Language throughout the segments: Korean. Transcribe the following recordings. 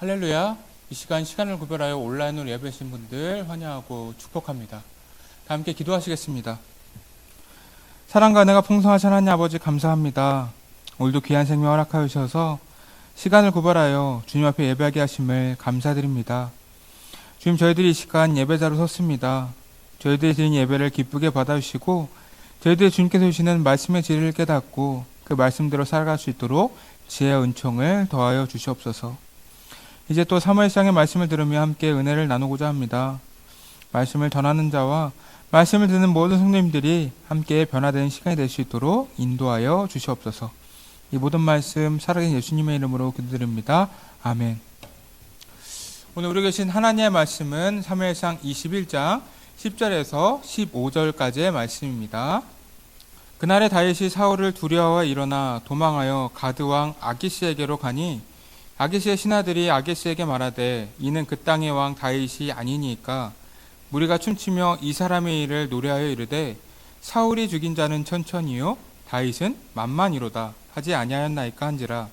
할렐루야. 이 시간을 구별하여 온라인으로 예배하신 분들 환영하고 축복합니다. 다 함께 기도하시겠습니다. 사랑과 은혜가 풍성하신 하나님 아버지 감사합니다. 오늘도 귀한 생명 허락하여 주셔서 시간을 구별하여 주님 앞에 예배하게 하심을 감사드립니다. 주님, 저희들이 이 시간 예배자로 섰습니다. 저희들이 드린 예배를 기쁘게 받아주시고 저희들이 주님께서 주시는 말씀의 진리를 깨닫고 그 말씀대로 살아갈 수 있도록 지혜와 은총을 더하여 주시옵소서. 이제 또 사무엘상의 말씀을 들으며 함께 은혜를 나누고자 합니다. 말씀을 전하는 자와 말씀을 듣는 모든 성도님들이 함께 변화되는 시간이 될 수 있도록 인도하여 주시옵소서. 이 모든 말씀 살아계신 예수님의 이름으로 기도드립니다. 아멘. 오늘 우리 계신 하나님의 말씀은 사무엘상 21장 10절에서 15절까지의 말씀입니다. 그날에 다윗이 사울을 두려워하여 일어나 도망하여 가드왕 아기스에게로 가니 아기스의 신하들이 아기스에게 말하되 이는 그 땅의 왕 다윗이 아니니까 무리가 춤추며 이 사람의 일을 노래하여 이르되 사울이 죽인 자는 천천히요 다윗은 만만이로다 하지 아니하였나이까 한지라.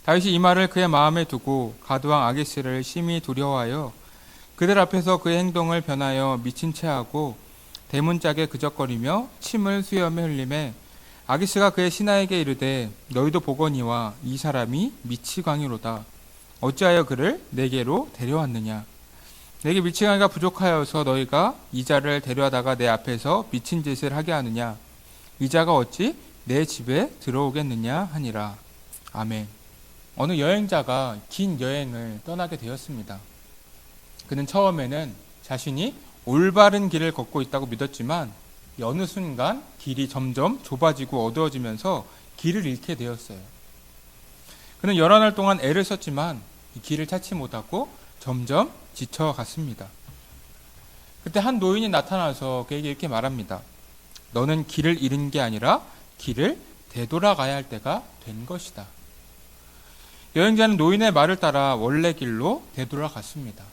다윗이 이 말을 그의 마음에 두고 가드왕 아기스를 심히 두려워하여 그들 앞에서 그의 행동을 변하여 미친 채 하고 대문짝에 그적거리며 침을 수염에 흘리매 아기스가 그의 신하에게 이르되 너희도 보거니와 이 사람이 미치광이로다. 어찌하여 그를 내게로 데려왔느냐. 내게 미치광이가 부족하여서 너희가 이 자를 데려다가 내 앞에서 미친 짓을 하게 하느냐. 이 자가 어찌 내 집에 들어오겠느냐 하니라. 아멘. 어느 여행자가 긴 여행을 떠나게 되었습니다. 그는 처음에는 자신이 올바른 길을 걷고 있다고 믿었지만 어느 순간 길이 점점 좁아지고 어두워지면서 길을 잃게 되었어요. 그는 여러 날 동안 애를 썼지만 이 길을 찾지 못하고 점점 지쳐갔습니다. 그때 한 노인이 나타나서 그에게 이렇게 말합니다. 너는 길을 잃은 게 아니라 길을 되돌아가야 할 때가 된 것이다. 여행자는 노인의 말을 따라 원래 길로 되돌아갔습니다.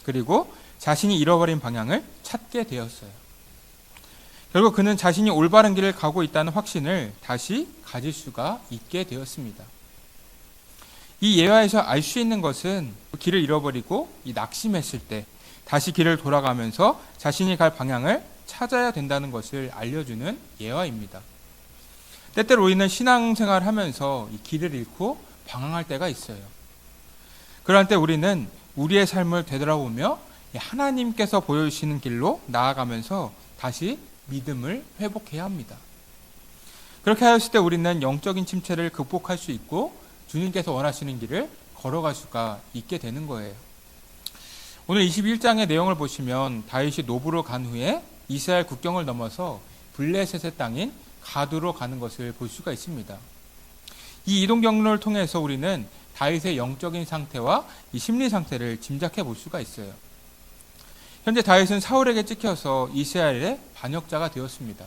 그리고 자신이 잃어버린 방향을 찾게 되었어요. 결국 그는 자신이 올바른 길을 가고 있다는 확신을 다시 가질 수가 있게 되었습니다. 이 예화에서 알 수 있는 것은 길을 잃어버리고 낙심했을 때 다시 길을 돌아가면서 자신이 갈 방향을 찾아야 된다는 것을 알려주는 예화입니다. 때때로 우리는 신앙생활을 하면서 이 길을 잃고 방황할 때가 있어요. 그럴 때 우리는 우리의 삶을 되돌아보며 하나님께서 보여주시는 길로 나아가면서 다시 믿음을 회복해야 합니다. 그렇게 하였을 때 우리는 영적인 침체를 극복할 수 있고 주님께서 원하시는 길을 걸어갈 수가 있게 되는 거예요. 오늘 21장의 내용을 보시면 다윗이 노브로 간 후에 이스라엘 국경을 넘어서 블레셋의 땅인 가드로 가는 것을 볼 수가 있습니다. 이 이동 경로를 통해서 우리는 다윗의 영적인 상태와 이 심리 상태를 짐작해 볼 수가 있어요. 현재 다윗은 사울에게 찍혀서 이스라엘의 반역자가 되었습니다.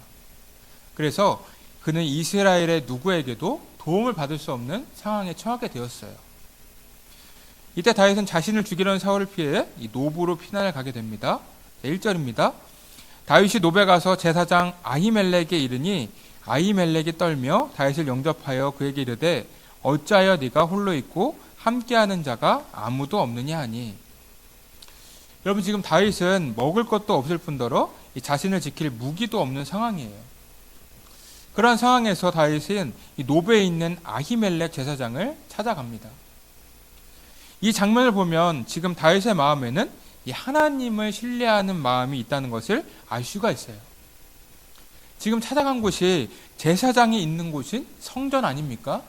그래서 그는 이스라엘의 누구에게도 도움을 받을 수 없는 상황에 처하게 되었어요. 이때 다윗은 자신을 죽이려는 사울을 피해 이 노브로 피난을 가게 됩니다. 1절입니다. 다윗이 노베 가서 제사장 아히멜렉에게 이르니 아히멜렉이 떨며 다윗을 영접하여 그에게 이르되 어찌하여 네가 홀로 있고 함께하는 자가 아무도 없느냐 하니. 여러분, 지금 다윗은 먹을 것도 없을 뿐더러 자신을 지킬 무기도 없는 상황이에요. 그러한 상황에서 다윗은 이 노베에 있는 아히멜렉 제사장을 찾아갑니다. 이 장면을 보면 지금 다윗의 마음에는 이 하나님을 신뢰하는 마음이 있다는 것을 알 수가 있어요. 지금 찾아간 곳이 제사장이 있는 곳인 성전 아닙니까?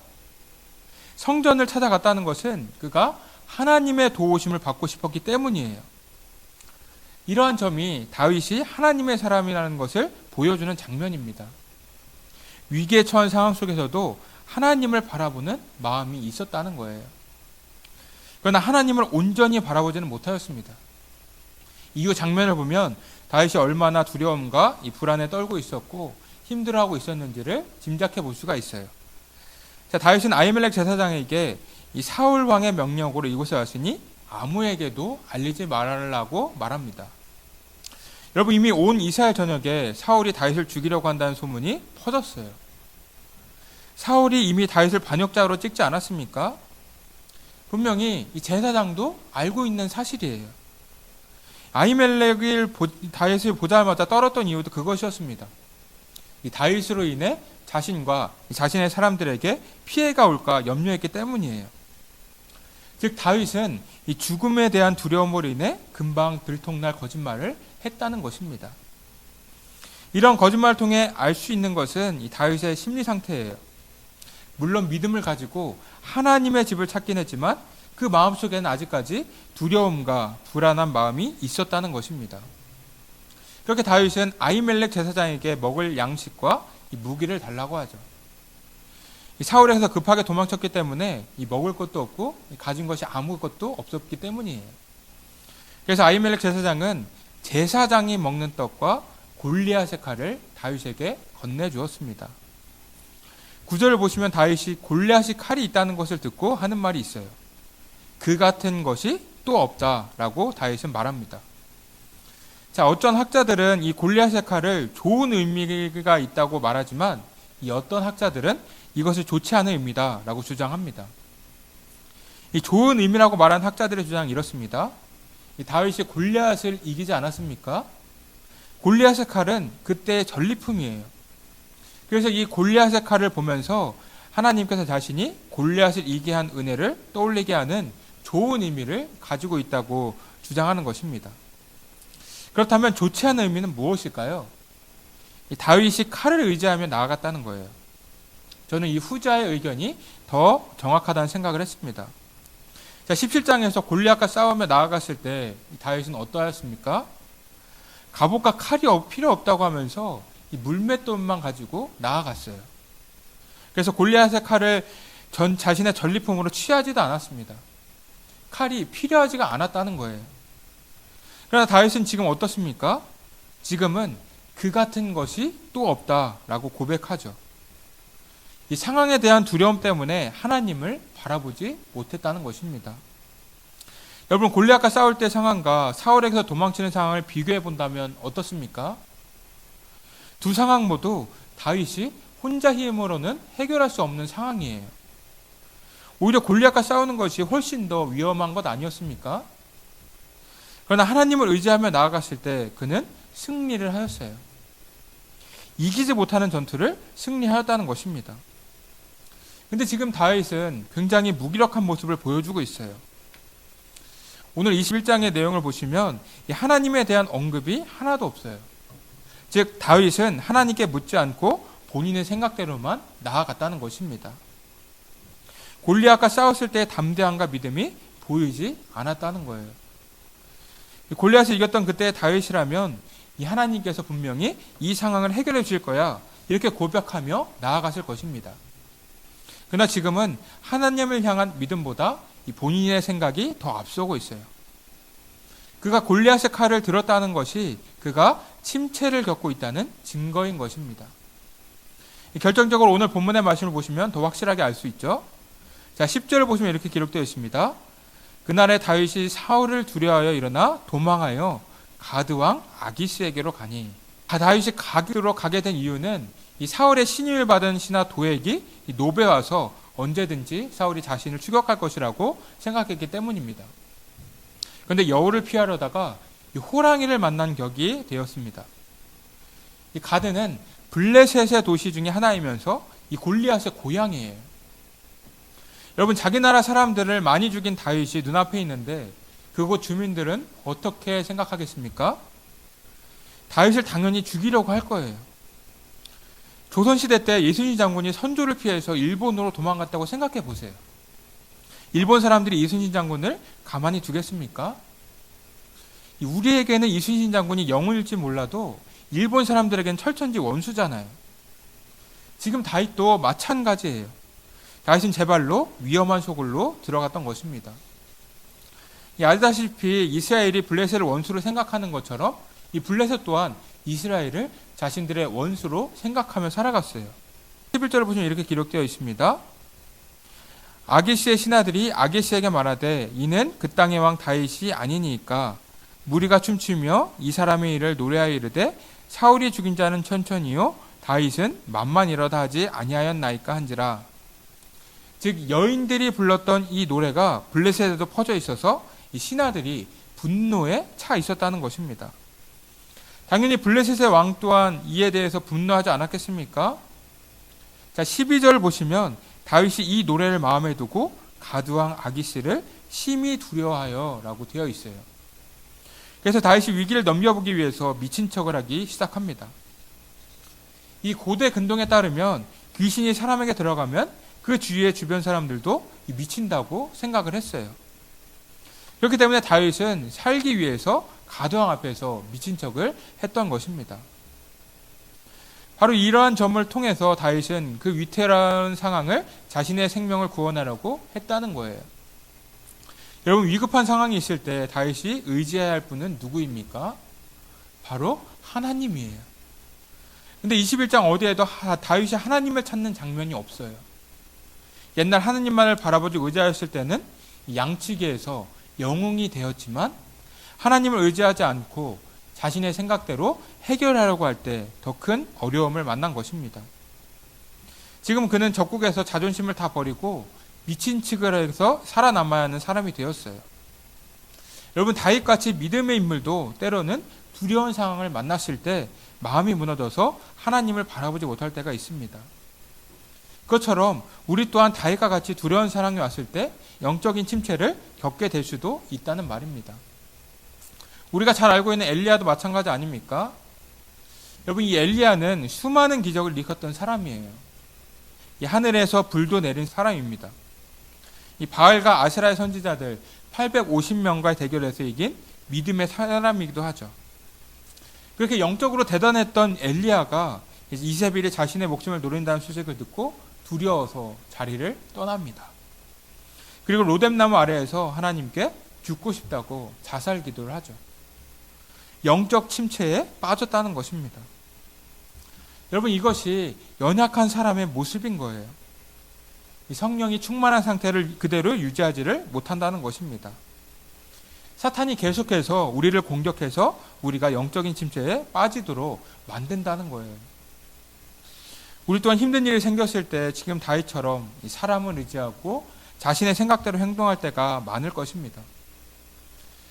성전을 찾아갔다는 것은 그가 하나님의 도우심을 받고 싶었기 때문이에요. 이러한 점이 다윗이 하나님의 사람이라는 것을 보여주는 장면입니다. 위기에 처한 상황 속에서도 하나님을 바라보는 마음이 있었다는 거예요. 그러나 하나님을 온전히 바라보지는 못하였습니다. 이후 장면을 보면 다윗이 얼마나 두려움과 이 불안에 떨고 있었고 힘들어하고 있었는지를 짐작해 볼 수가 있어요. 자, 다윗은 아히멜렉 제사장에게 이 사울 왕의 명령으로 이곳에 왔으니 아무에게도 알리지 말라고 말합니다. 여러분, 이미 온 이스라엘 전역에 사울이 다윗을 죽이려고 한다는 소문이 퍼졌어요. 사울이 이미 다윗을 반역자로 찍지 않았습니까? 분명히 이 제사장도 알고 있는 사실이에요. 아히멜렉이 다윗을 보자마자 떨었던 이유도 그것이었습니다. 이 다윗으로 인해 자신과 자신의 사람들에게 피해가 올까 염려했기 때문이에요. 즉 다윗은 이 죽음에 대한 두려움으로 인해 금방 들통날 거짓말을 했다는 것입니다. 이런 거짓말을 통해 알 수 있는 것은 이 다윗의 심리 상태예요. 물론 믿음을 가지고 하나님의 집을 찾긴 했지만 그 마음속에는 아직까지 두려움과 불안한 마음이 있었다는 것입니다. 그렇게 다윗은 아히멜렉 제사장에게 먹을 양식과 이 무기를 달라고 하죠. 사울에서 급하게 도망쳤기 때문에 이 먹을 것도 없고 가진 것이 아무것도 없었기 때문이에요. 그래서 아히멜렉 제사장은 제사장이 먹는 떡과 골리앗의 칼을 다윗에게 건네주었습니다. 9절을 보시면 다윗이 골리앗이 칼이 있다는 것을 듣고 하는 말이 있어요. 그 같은 것이 또 없다라고 다윗은 말합니다. 자, 어떤 학자들은 이 골리앗의 칼을 좋은 의미가 있다고 말하지만 이 어떤 학자들은 이것을 좋지 않은 의미다라고 주장합니다. 이 좋은 의미라고 말하는 학자들의 주장은 이렇습니다. 이 다윗이 골리앗을 이기지 않았습니까? 골리앗의 칼은 그때의 전리품이에요. 그래서 이 골리앗의 칼을 보면서 하나님께서 자신이 골리앗을 이기게 한 은혜를 떠올리게 하는 좋은 의미를 가지고 있다고 주장하는 것입니다. 그렇다면 좋지 않은 의미는 무엇일까요? 이 다윗이 칼을 의지하며 나아갔다는 거예요. 저는 이 후자의 의견이 더 정확하다는 생각을 했습니다. 자, 17장에서 골리앗과 싸우며 나아갔을 때 다윗은 어떠하였습니까? 갑옷과 칼이 필요 없다고 하면서 이 물맷돌만 가지고 나아갔어요. 그래서 골리앗의 칼을 자신의 전리품으로 취하지도 않았습니다. 칼이 필요하지가 않았다는 거예요. 그러나 다윗은 지금 어떻습니까? 지금은 그 같은 것이 또 없다라고 고백하죠. 이 상황에 대한 두려움 때문에 하나님을 바라보지 못했다는 것입니다. 여러분, 골리앗과 싸울 때 상황과 사울에게서 도망치는 상황을 비교해 본다면 어떻습니까? 두 상황 모두 다윗이 혼자 힘으로는 해결할 수 없는 상황이에요. 오히려 골리앗과 싸우는 것이 훨씬 더 위험한 것 아니었습니까? 그러나 하나님을 의지하며 나아갔을 때 그는 승리를 하였어요. 이기지 못하는 전투를 승리하였다는 것입니다. 근데 지금 다윗은 굉장히 무기력한 모습을 보여주고 있어요. 오늘 21장의 내용을 보시면 하나님에 대한 언급이 하나도 없어요. 즉 다윗은 하나님께 묻지 않고 본인의 생각대로만 나아갔다는 것입니다. 골리앗과 싸웠을 때의 담대함과 믿음이 보이지 않았다는 거예요. 골리앗을 이겼던 그때의 다윗이라면 이 하나님께서 분명히 이 상황을 해결해 주실 거야 이렇게 고백하며 나아갔을 것입니다. 그러나 지금은 하나님을 향한 믿음보다 이 본인의 생각이 더 앞서고 있어요. 그가 골리앗의 칼을 들었다는 것이 그가 침체를 겪고 있다는 증거인 것입니다. 결정적으로 오늘 본문의 말씀을 보시면 더 확실하게 알 수 있죠. 자, 10절을 보시면 이렇게 기록되어 있습니다. 그날에 다윗이 사울을 두려워하여 일어나 도망하여 가드왕 아기스에게로 가니. 다윗이 가드로 가게 된 이유는 이 사울의 신임을 받은 신하 도액이 노베 와서 언제든지 사울이 자신을 추격할 것이라고 생각했기 때문입니다. 그런데 여우를 피하려다가 이 호랑이를 만난 격이 되었습니다. 이 가드는 블레셋의 도시 중에 하나이면서 이 골리앗의 고향이에요. 여러분, 자기 나라 사람들을 많이 죽인 다윗이 눈앞에 있는데 그곳 주민들은 어떻게 생각하겠습니까? 다윗을 당연히 죽이려고 할 거예요. 조선시대 때 이순신 장군이 선조를 피해서 일본으로 도망갔다고 생각해 보세요. 일본 사람들이 이순신 장군을 가만히 두겠습니까? 우리에게는 이순신 장군이 영웅일지 몰라도 일본 사람들에게는 철천지 원수잖아요. 지금 다윗도 마찬가지예요. 다윗은 제 발로 위험한 소굴로 들어갔던 것입니다. 알다시피 이스라엘이 블레셋을 원수로 생각하는 것처럼 이 블레셋 또한 이스라엘을 자신들의 원수로 생각하며 살아갔어요. 11절을 보시면 이렇게 기록되어 있습니다. 아기스의 신하들이 아기스에게 말하되 이는 그 땅의 왕 다윗이 아니니까 무리가 춤추며 이 사람의 일을 노래하여 이르되 사울이 죽인 자는 천천히요 다윗은 만만이러다 하지 아니하였나이까 한지라. 즉 여인들이 불렀던 이 노래가 블레셋에도 퍼져 있어서 이 신하들이 분노에 차 있었다는 것입니다. 당연히 블레셋의 왕 또한 이에 대해서 분노하지 않았겠습니까? 자, 12절 보시면 다윗이 이 노래를 마음에 두고 가드왕 아기스를 심히 두려워하여 라고 되어 있어요. 그래서 다윗이 위기를 넘겨보기 위해서 미친 척을 하기 시작합니다. 이 고대 근동에 따르면 귀신이 사람에게 들어가면 그 주위의 주변 사람들도 미친다고 생각을 했어요. 그렇기 때문에 다윗은 살기 위해서 가드왕 앞에서 미친 척을 했던 것입니다. 바로 이러한 점을 통해서 다윗은 그 위태로운 상황을 자신의 생명을 구원하려고 했다는 거예요. 여러분, 위급한 상황이 있을 때 다윗이 의지해야 할 분은 누구입니까? 바로 하나님이에요. 근데 21장 어디에도 다윗이 하나님을 찾는 장면이 없어요. 옛날 하나님만을 바라보지 의지하였을 때는 양치기에서 영웅이 되었지만 하나님을 의지하지 않고 자신의 생각대로 해결하려고 할 때 더 큰 어려움을 만난 것입니다. 지금 그는 적국에서 자존심을 다 버리고 미친 척을 해서 살아남아야 하는 사람이 되었어요. 여러분, 다윗같이 믿음의 인물도 때로는 두려운 상황을 만났을 때 마음이 무너져서 하나님을 바라보지 못할 때가 있습니다. 그것처럼 우리 또한 다윗과 같이 두려운 상황이 왔을 때 영적인 침체를 겪게 될 수도 있다는 말입니다. 우리가 잘 알고 있는 엘리야도 마찬가지 아닙니까? 여러분, 이 엘리야는 수많은 기적을 일으켰던 사람이에요. 이 하늘에서 불도 내린 사람입니다. 이 바알과 아세라의 선지자들 850명과의 대결에서 이긴 믿음의 사람이기도 하죠. 그렇게 영적으로 대단했던 엘리야가 이세벨이 자신의 목숨을 노린다는 소식을 듣고 두려워서 자리를 떠납니다. 그리고 로뎀나무 아래에서 하나님께 죽고 싶다고 자살 기도를 하죠. 영적 침체에 빠졌다는 것입니다. 여러분, 이것이 연약한 사람의 모습인 거예요. 성령이 충만한 상태를 그대로 유지하지를 못한다는 것입니다. 사탄이 계속해서 우리를 공격해서 우리가 영적인 침체에 빠지도록 만든다는 거예요. 우리 또한 힘든 일이 생겼을 때 지금 다윗처럼 사람을 의지하고 자신의 생각대로 행동할 때가 많을 것입니다.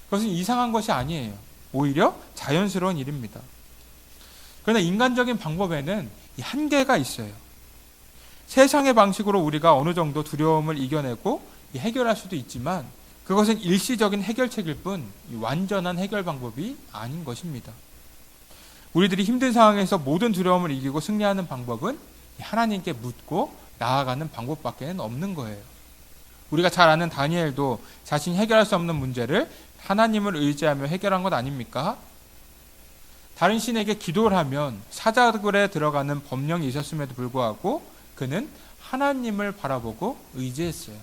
그것은 이상한 것이 아니에요. 오히려 자연스러운 일입니다. 그러나 인간적인 방법에는 한계가 있어요. 세상의 방식으로 우리가 어느 정도 두려움을 이겨내고 해결할 수도 있지만 그것은 일시적인 해결책일 뿐 완전한 해결 방법이 아닌 것입니다. 우리들이 힘든 상황에서 모든 두려움을 이기고 승리하는 방법은 하나님께 묻고 나아가는 방법밖에 없는 거예요. 우리가 잘 아는 다니엘도 자신이 해결할 수 없는 문제를 하나님을 의지하며 해결한 것 아닙니까? 다른 신에게 기도를 하면 사자굴에 들어가는 법령이 있었음에도 불구하고 그는 하나님을 바라보고 의지했어요.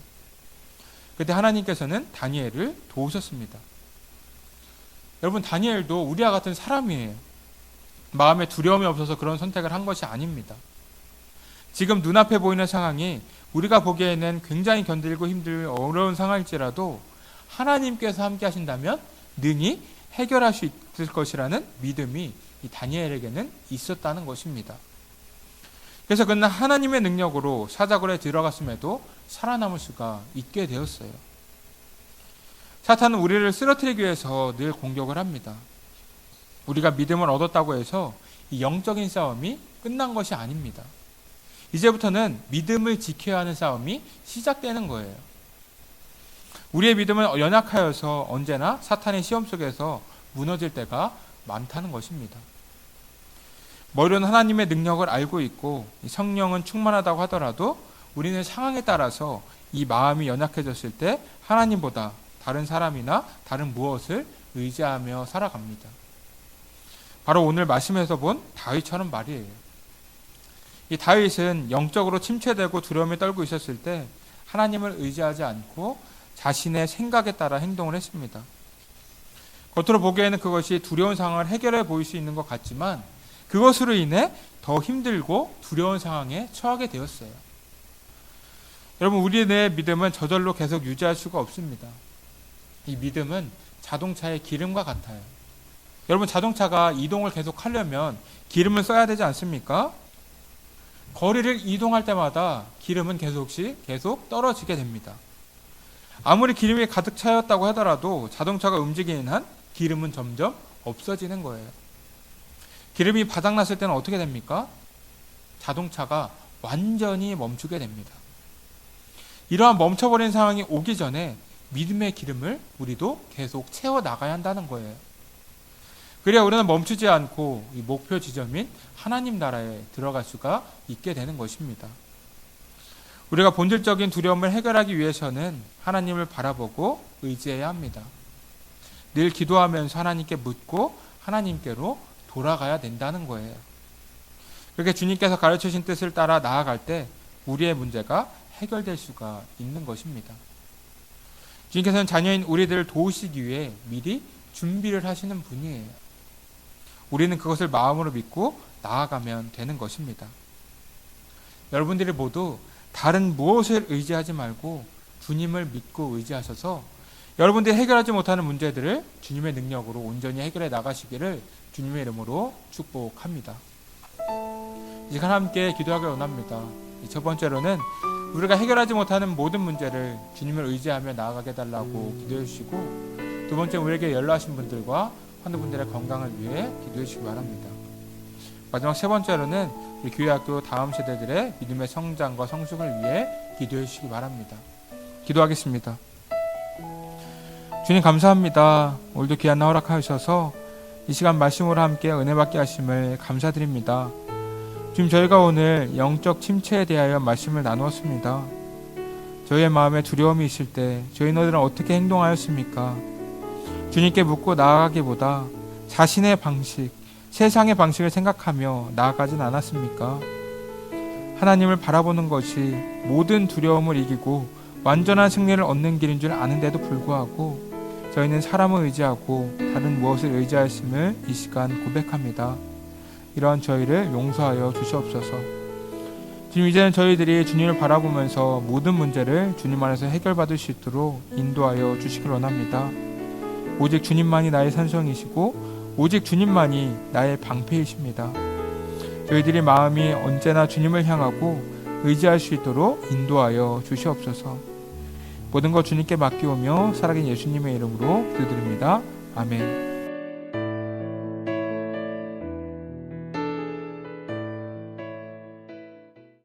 그때 하나님께서는 다니엘을 도우셨습니다. 여러분, 다니엘도 우리와 같은 사람이에요. 마음에 두려움이 없어서 그런 선택을 한 것이 아닙니다. 지금 눈앞에 보이는 상황이 우리가 보기에는 굉장히 견디고 힘들고 어려운 상황일지라도 하나님께서 함께 하신다면 능히 해결할 수 있을 것이라는 믿음이 이 다니엘에게는 있었다는 것입니다. 그래서 그는 하나님의 능력으로 사자굴에 들어갔음에도 살아남을 수가 있게 되었어요. 사탄은 우리를 쓰러뜨리기 위해서 늘 공격을 합니다. 우리가 믿음을 얻었다고 해서 이 영적인 싸움이 끝난 것이 아닙니다. 이제부터는 믿음을 지켜야 하는 싸움이 시작되는 거예요. 우리의 믿음은 연약하여서 언제나 사탄의 시험 속에서 무너질 때가 많다는 것입니다. 머리로는 하나님의 능력을 알고 있고 성령은 충만하다고 하더라도 우리는 상황에 따라서 이 마음이 연약해졌을 때 하나님보다 다른 사람이나 다른 무엇을 의지하며 살아갑니다. 바로 오늘 말씀에서 본 다윗처럼 말이에요. 이 다윗은 영적으로 침체되고 두려움에 떨고 있었을 때 하나님을 의지하지 않고 자신의 생각에 따라 행동을 했습니다. 겉으로 보기에는 그것이 두려운 상황을 해결해 보일 수 있는 것 같지만 그것으로 인해 더 힘들고 두려운 상황에 처하게 되었어요. 여러분, 우리의 믿음은 저절로 계속 유지할 수가 없습니다. 이 믿음은 자동차의 기름과 같아요. 여러분, 자동차가 이동을 계속 하려면 기름을 써야 되지 않습니까? 거리를 이동할 때마다 기름은 계속 떨어지게 됩니다. 아무리 기름이 가득 차였다고 하더라도 자동차가 움직이는 한 기름은 점점 없어지는 거예요. 기름이 바닥났을 때는 어떻게 됩니까? 자동차가 완전히 멈추게 됩니다. 이러한 멈춰버린 상황이 오기 전에 믿음의 기름을 우리도 계속 채워 나가야 한다는 거예요. 그래야 우리는 멈추지 않고 이 목표 지점인 하나님 나라에 들어갈 수가 있게 되는 것입니다. 우리가 본질적인 두려움을 해결하기 위해서는 하나님을 바라보고 의지해야 합니다. 늘 기도하면서 하나님께 묻고 하나님께로 돌아가야 된다는 거예요. 그렇게 주님께서 가르치신 뜻을 따라 나아갈 때 우리의 문제가 해결될 수가 있는 것입니다. 주님께서는 자녀인 우리들을 도우시기 위해 미리 준비를 하시는 분이에요. 우리는 그것을 마음으로 믿고 나아가면 되는 것입니다. 여러분들이 모두 다른 무엇을 의지하지 말고 주님을 믿고 의지하셔서 여러분들이 해결하지 못하는 문제들을 주님의 능력으로 온전히 해결해 나가시기를 주님의 이름으로 축복합니다. 이 시간 함께 기도하길 원합니다. 첫 번째로는 우리가 해결하지 못하는 모든 문제를 주님을 의지하며 나아가게 해달라고 기도해 주시고, 두 번째 우리에게 연락하신 분들과 환우분들의 건강을 위해 기도해 주시기 바랍니다. 마지막 세 번째로는 우리 교회학교 다음 세대들의 믿음의 성장과 성숙을 위해 기도해 주시기 바랍니다. 기도하겠습니다. 주님 감사합니다. 오늘도 귀한 날 허락하셔서 이 시간 말씀으로 함께 은혜 받게 하심을 감사드립니다. 주님, 저희가 오늘 영적 침체에 대하여 말씀을 나누었습니다. 저희의 마음에 두려움이 있을 때 저희 너희들은 어떻게 행동하였습니까? 주님께 묻고 나아가기보다 자신의 방식, 세상의 방식을 생각하며 나아가진 않았습니까? 하나님을 바라보는 것이 모든 두려움을 이기고 완전한 승리를 얻는 길인 줄 아는데도 불구하고 저희는 사람을 의지하고 다른 무엇을 의지하였음을 이 시간 고백합니다. 이러한 저희를 용서하여 주시옵소서. 주님, 이제는 저희들이 주님을 바라보면서 모든 문제를 주님 안에서 해결받을 수 있도록 인도하여 주시길 원합니다. 오직 주님만이 나의 산성이시고 오직 주님만이 나의 방패이십니다. 저희들의 마음이 언제나 주님을 향하고 의지할 수 있도록 인도하여 주시옵소서. 모든 것 주님께 맡기오며 살아계신 예수님의 이름으로 기도드립니다. 아멘.